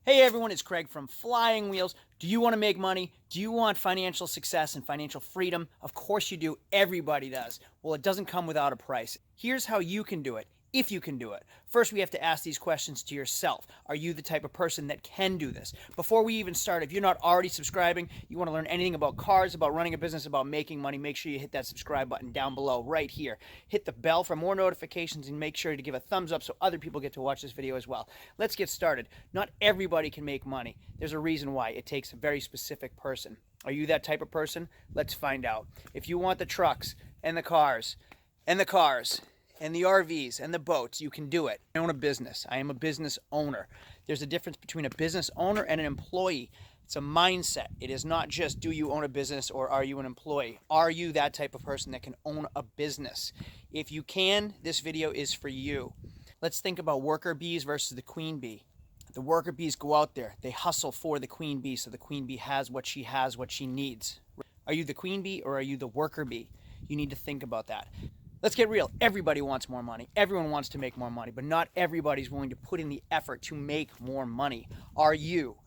Hey everyone, it's Craig from Flying Wheels. Do you want to make money? Do you want financial success and financial freedom? Of course you do. Everybody does. Well, it doesn't come without a price. Here's how you can do it. If you can do it. First, we have to ask these questions to yourself. Are you the type of person that can do this? Before we even start, if you're not already subscribing, you want to learn anything about cars, about running a business, about making money, make sure you hit that subscribe button down below right here. Hit the bell for more notifications and make sure to give a thumbs up so other people get to watch this video as well. Let's get started. Not everybody can make money. There's a reason why. It takes a very specific person. Are you that type of person? Let's find out. If you want the trucks and the cars and the RVs and the boats, you can do it. I own a business. I am a business owner. There's a difference between a business owner and an employee. It's a mindset. It is not just do you own a business or are you an employee? Are you that type of person that can own a business? If you can, this video is for you. Let's think about worker bees versus the queen bee. The worker bees go out there. They hustle for the queen bee so the queen bee has what she needs. Are you the queen bee or are you the worker bee? You need to think about that. Let's get real. Everybody wants more money. Everyone wants to make more money, but not everybody's willing to put in the effort to make more money. Are you?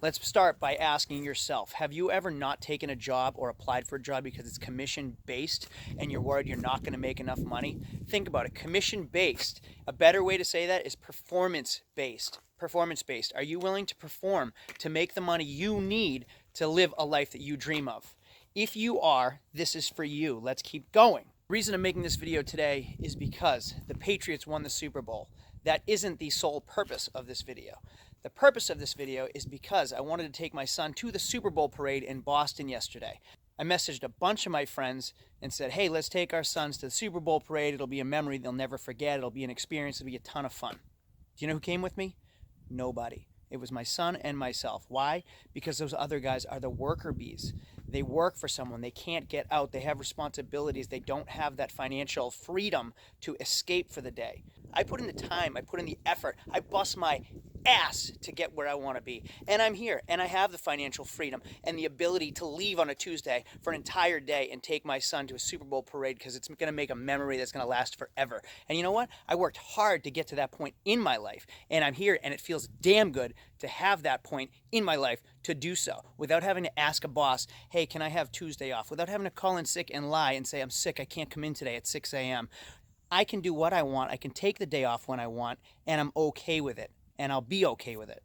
Let's start by asking yourself, have you ever not taken a job or applied for a job because it's commission based and you're worried you're not going to make enough money? Think about it. Commission based. A better way to say that is performance based. Performance based. Are you willing to perform to make the money you need to live a life that you dream of? If you are, this is for you. Let's keep going. The reason I'm making this video today is because the Patriots won the Super Bowl. That isn't the sole purpose of this video. The purpose of this video is because I wanted to take my son to the Super Bowl parade in Boston yesterday. I messaged a bunch of my friends and said, hey, let's take our sons to the Super Bowl parade. It'll be a memory they'll never forget. It'll be an experience. It'll be a ton of fun. Do you know who came with me? Nobody. It was my son and myself. Why? Because those other guys are the worker bees. They work for someone. They can't get out. They have responsibilities. They don't have that financial freedom to escape for the day. I put in the time. I put in the effort. I bust my ass to get where I want to be. And I'm here. And I have the financial freedom and the ability to leave on a Tuesday for an entire day and take my son to a Super Bowl parade because it's going to make a memory that's going to last forever. And you know what? I worked hard to get to that point in my life. And I'm here. And it feels damn good to have that point in my life to do so without having to ask a boss, hey, can I have Tuesday off? Without having to call in sick and lie and say, I'm sick, I can't come in today at 6 a.m. I can do what I want. I can take the day off when I want, and I'm okay with it, and I'll be okay with it.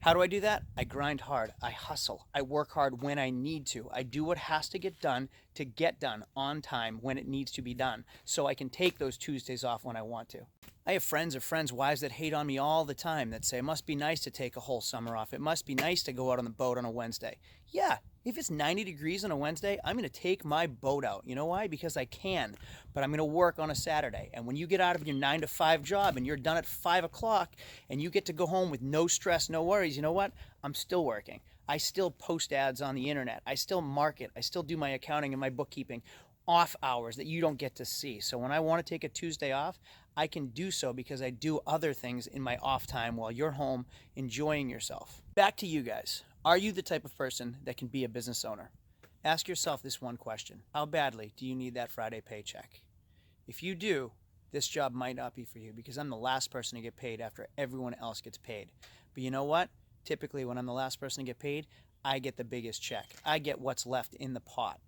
How do I do that? I grind hard. I hustle. I work hard when I need to. I do what has to get done on time when it needs to be done so I can take those Tuesdays off when I want to. I have friends or friends' wives that hate on me all the time that say, it must be nice to take a whole summer off. It must be nice to go out on the boat on a Wednesday. Yeah, if it's 90 degrees on a Wednesday, I'm going to take my boat out. You know why? Because I can. But I'm going to work on a Saturday. And when you get out of your 9 to 5 job and you're done at 5 o'clock and you get to go home with no stress, no worries, you know what? I'm still working. I still post ads on the internet. I still market. I still do my accounting and my bookkeeping off hours that you don't get to see. So when I want to take a Tuesday off, I can do so because I do other things in my off time while you're home enjoying yourself. Back to you guys. Are you the type of person that can be a business owner? Ask yourself this one question. How badly do you need that Friday paycheck? If you do, this job might not be for you because I'm the last person to get paid after everyone else gets paid. But you know what? Typically when I'm the last person to get paid, I get the biggest check. I get what's left in the pot.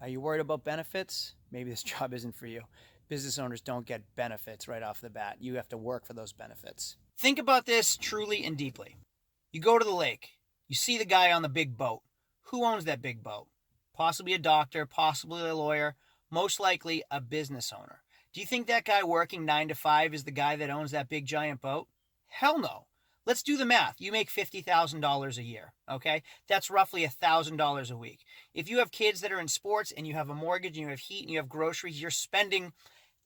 Are you worried about benefits? Maybe this job isn't for you. Business owners don't get benefits right off the bat. You have to work for those benefits. Think about this truly and deeply. You go to the lake. You see the guy on the big boat. Who owns that big boat? Possibly a doctor, possibly a lawyer, most likely a business owner. Do you think that guy working 9 to 5 is the guy that owns that big giant boat? Hell no. Let's do the math. You make $50,000 a year, okay? That's roughly $1,000 a week. If you have kids that are in sports and you have a mortgage and you have heat and you have groceries, you're spending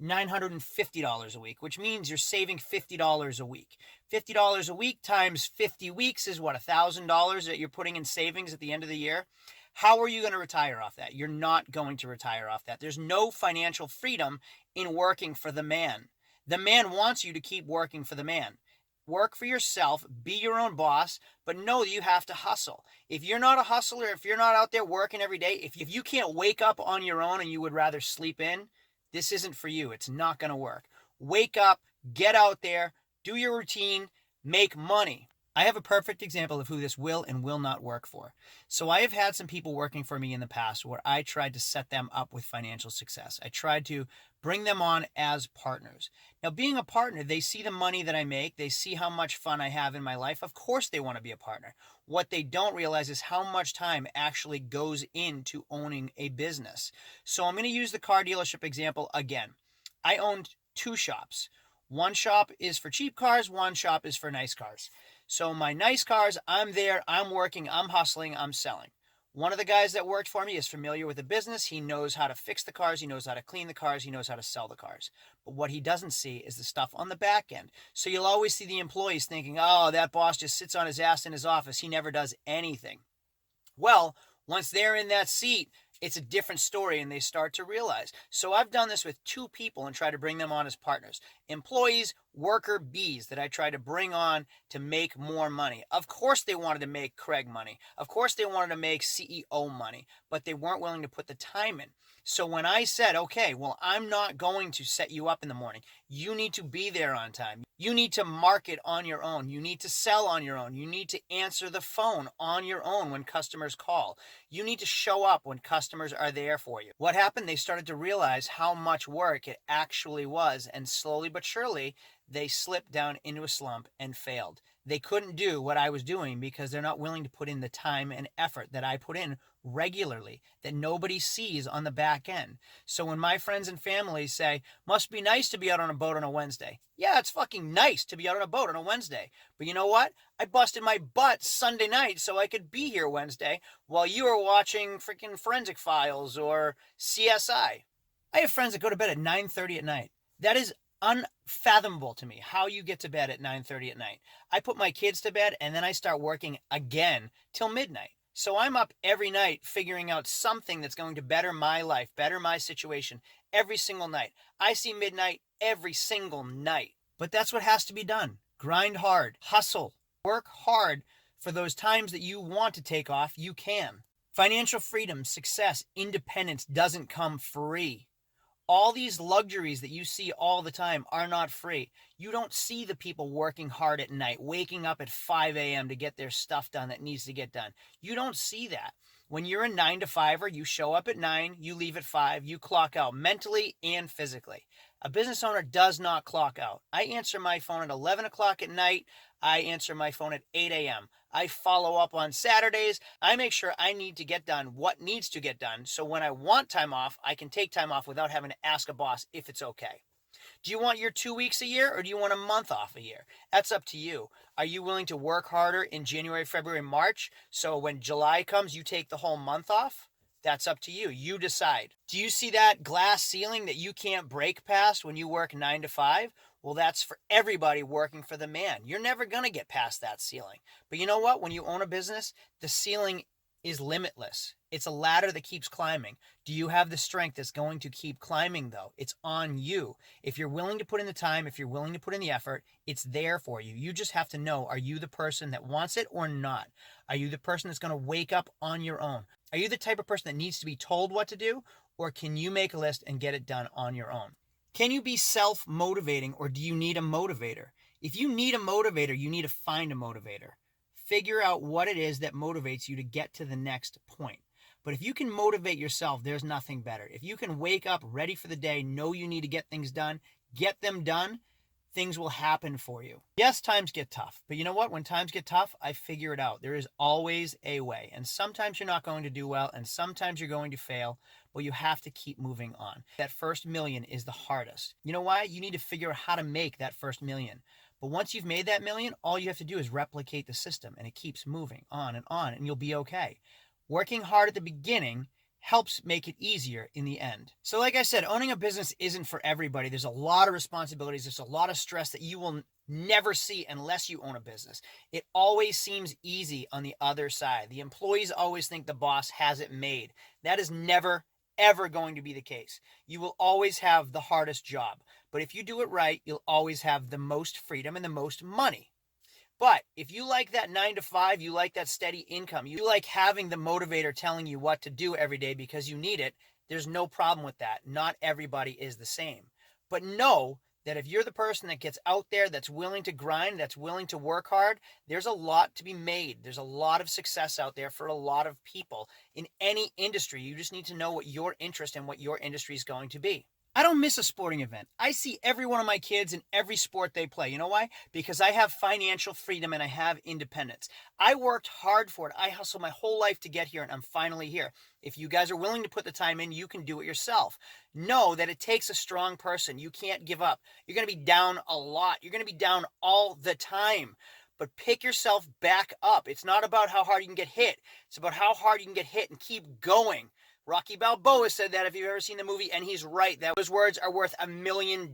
$950 a week, which means you're saving $50 a week. $50 a week times 50 weeks is what, $1,000 that you're putting in savings at the end of the year? How are you going to retire off that? You're not going to retire off that. There's no financial freedom in working for the man. The man wants you to keep working for the man. Work for yourself, be your own boss, but know that you have to hustle. If you're not a hustler, if you're not out there working every day, if you can't wake up on your own and you would rather sleep in, this isn't for you. It's not going to work. Wake up, get out there, do your routine, make money. I have a perfect example of who this will and will not work for. So I have had some people working for me in the past where I tried to set them up with financial success. I tried to bring them on as partners. Now, being a partner, they see the money that I make. They see how much fun I have in my life. Of course, they want to be a partner. What they don't realize is how much time actually goes into owning a business. So I'm going to use the car dealership example again. I owned two shops. One shop is for cheap cars. One shop is for nice cars. So my nice cars, I'm there, I'm working, I'm hustling, I'm selling. One of the guys that worked for me is familiar with the business. He knows how to fix the cars. He knows how to clean the cars. He knows how to sell the cars. But what he doesn't see is the stuff on the back end. So you'll always see the employees thinking, oh, that boss just sits on his ass in his office. He never does anything. Well, once they're in that seat, it's a different story and they start to realize. So I've done this with two people and try to bring them on as partners. Employees, worker bees that I try to bring on to make more money. Of course they wanted to make Craig money. Of course they wanted to make CEO money, but they weren't willing to put the time in. So when I said, okay, well, I'm not going to set you up in the morning. You need to be there on time. You need to market on your own. You need to sell on your own. You need to answer the phone on your own when customers call. You need to show up when customers are there for you. What happened? They started to realize how much work it actually was, and slowly but surely, they slipped down into a slump and failed. They couldn't do what I was doing because they're not willing to put in the time and effort that I put in regularly, that nobody sees on the back end. So when my friends and family say, must be nice to be out on a boat on a Wednesday. Yeah, it's fucking nice to be out on a boat on a Wednesday. But you know what? I busted my butt Sunday night so I could be here Wednesday while you were watching freaking Forensic Files or CSI. I have friends that go to bed at 9:30 at night. That is unfathomable to me, how you get to bed at 9:30 at night. I put my kids to bed and then I start working again till midnight. So I'm up every night figuring out something that's going to better my life, better my situation every single night. I see midnight every single night. But that's what has to be done. Grind hard, hustle, work hard for those times that you want to take off, you can. Financial freedom, success, independence doesn't come free. All these luxuries that you see all the time are not free. You don't see the people working hard at night, waking up at 5 a.m. to get their stuff done that needs to get done. You don't see that. When you're a 9-to-5er, you show up at 9, you leave at 5, you clock out mentally and physically. A business owner does not clock out. I answer my phone at 11 o'clock at night. I answer my phone at 8 a.m. I follow up on Saturdays. I make sure I need to get done what needs to get done. So when I want time off, I can take time off without having to ask a boss if it's okay. Do you want your 2 weeks a year or do you want a month off a year? That's up to you. Are you willing to work harder in January, February, March? So when July comes, you take the whole month off? That's up to you. You decide. Do you see that glass ceiling that you can't break past when you work 9 to 5? Well, that's for everybody working for the man. You're never going to get past that ceiling. But you know what? When you own a business, the ceiling is limitless. It's a ladder that keeps climbing. Do you have the strength that's going to keep climbing, though? It's on you. If you're willing to put in the time, if you're willing to put in the effort, it's there for you. You just have to know, are you the person that wants it or not? Are you the person that's going to wake up on your own? Are you the type of person that needs to be told what to do, or can you make a list and get it done on your own? Can you be self-motivating, or do you need a motivator? If you need a motivator, you need to find a motivator. Figure out what it is that motivates you to get to the next point. But if you can motivate yourself, there's nothing better. If you can wake up ready for the day, know you need to get things done, get them done, things will happen for you. Yes, times get tough. But you know what? When times get tough, I figure it out. There is always a way. And sometimes you're not going to do well, and sometimes you're going to fail, but you have to keep moving on. That first million is the hardest. You know why? You need to figure out how to make that first million. But once you've made that million, all you have to do is replicate the system, and it keeps moving on, and you'll be okay. Working hard at the beginning helps make it easier in the end. So like I said, owning a business isn't for everybody. There's a lot of responsibilities. There's a lot of stress that you will never see unless you own a business. It always seems easy on the other side. The employees always think the boss has it made. That is never, ever going to be the case. You will always have the hardest job. But if you do it right, you'll always have the most freedom and the most money. But if you like that 9 to 5, you like that steady income, you like having the motivator telling you what to do every day because you need it, there's no problem with that. Not everybody is the same. But know that if you're the person that gets out there, that's willing to grind, that's willing to work hard, there's a lot to be made. There's a lot of success out there for a lot of people in any industry. You just need to know what your interest and what your industry is going to be. I don't miss a sporting event. I see every one of my kids in every sport they play. You know why? Because I have financial freedom and I have independence. I worked hard for it. I hustled my whole life to get here, and I'm finally here. If you guys are willing to put the time in, you can do it yourself. Know that it takes a strong person. You can't give up. You're going to be down a lot. You're going to be down all the time. But pick yourself back up. It's not about how hard you can get hit. It's about how hard you can get hit and keep going. Rocky Balboa said that, if you've ever seen the movie, and he's right. Those words are worth $1 million.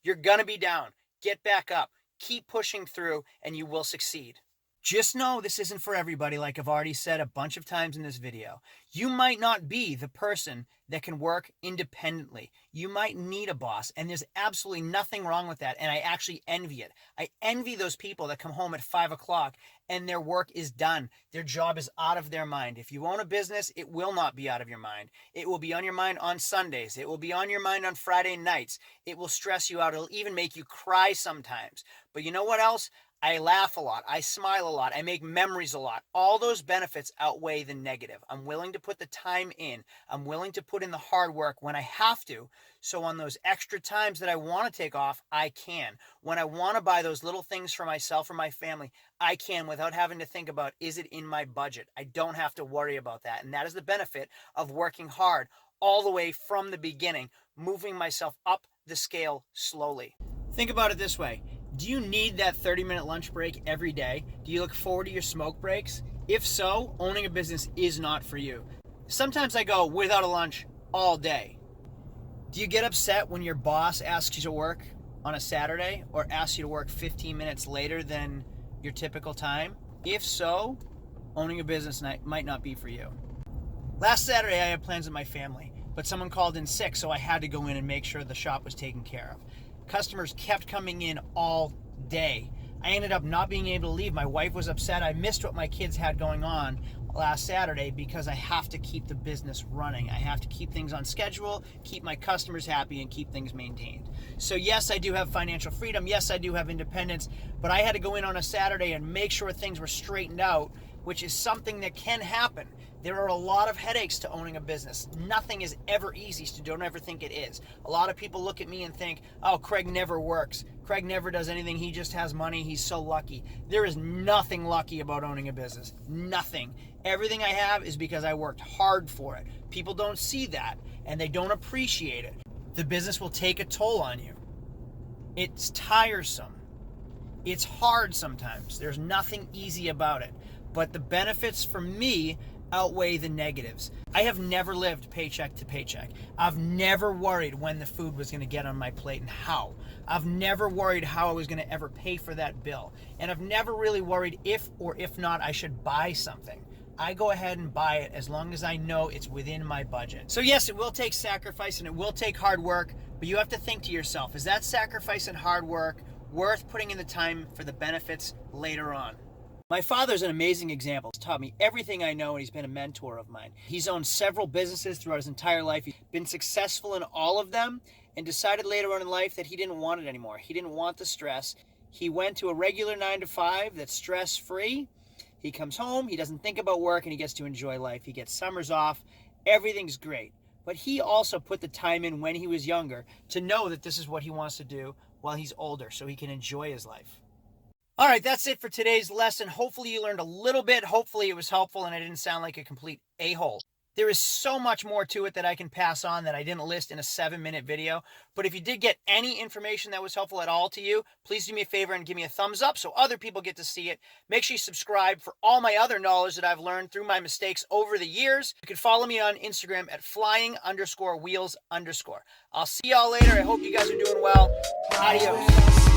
You're going to be down. Get back up. Keep pushing through, and you will succeed. Just know this isn't for everybody, like I've already said a bunch of times in this video. You might not be the person that can work independently. You might need a boss, and there's absolutely nothing wrong with that, and I actually envy it. I envy those people that come home at 5 o'clock and their work is done. Their job is out of their mind. If you own a business, it will not be out of your mind. It will be on your mind on Sundays. It will be on your mind on Friday nights. It will stress you out. It'll even make you cry sometimes. But you know what else? I laugh a lot. I smile a lot. I make memories a lot. All those benefits outweigh the negative. I'm willing to put the time in. I'm willing to put in the hard work when I have to. So on those extra times that I want to take off, I can. When I want to buy those little things for myself or my family, I can, without having to think about, is it in my budget? I don't have to worry about that. And that is the benefit of working hard all the way from the beginning, moving myself up the scale slowly. Think about it this way. Do you need that 30-minute lunch break every day? Do you look forward to your smoke breaks? If so, owning a business is not for you. Sometimes I go without a lunch all day. Do you get upset when your boss asks you to work on a Saturday or asks you to work 15 minutes later than your typical time? If so, owning a business might not be for you. Last Saturday, I had plans with my family, but someone called in sick, so I had to go in and make sure the shop was taken care of. Customers kept coming in all day. I ended up not being able to leave. My wife was upset. I missed what my kids had going on last Saturday because I have to keep the business running. I have to keep things on schedule, keep my customers happy, and keep things maintained. So yes, I do have financial freedom. Yes, I do have independence, but I had to go in on a Saturday and make sure things were straightened out, which is something that can happen. There are a lot of headaches to owning a business. Nothing is ever easy, so don't ever think it is. A lot of people look at me and think, oh, Craig never works. Craig never does anything. He just has money. He's so lucky. There is nothing lucky about owning a business. Nothing. Everything I have is because I worked hard for it. People don't see that, and they don't appreciate it. The business will take a toll on you. It's tiresome. It's hard sometimes. There's nothing easy about it. But the benefits for me outweigh the negatives. I have never lived paycheck to paycheck. I've never worried when the food was going to get on my plate and how. I've never worried how I was going to ever pay for that bill. And I've never really worried if or if not I should buy something. I go ahead and buy it as long as I know it's within my budget. So yes, it will take sacrifice and it will take hard work, but you have to think to yourself, is that sacrifice and hard work worth putting in the time for the benefits later on? My father's an amazing example. He's taught me everything I know, and he's been a mentor of mine. He's owned several businesses throughout his entire life. He's been successful in all of them and decided later on in life that he didn't want it anymore. He didn't want the stress. He went to a regular 9-to-5 that's stress-free. He comes home, he doesn't think about work, and he gets to enjoy life. He gets summers off. Everything's great. But he also put the time in when he was younger to know that this is what he wants to do while he's older so he can enjoy his life. All right, that's it for today's lesson. Hopefully you learned a little bit. Hopefully it was helpful and I didn't sound like a complete a-hole. There is so much more to it that I can pass on that I didn't list in a 7-minute video. But if you did get any information that was helpful at all to you, please do me a favor and give me a thumbs up so other people get to see it. Make sure you subscribe for all my other knowledge that I've learned through my mistakes over the years. You can follow me on Instagram at flying_wheels_. I'll see y'all later. I hope you guys are doing well. Adios.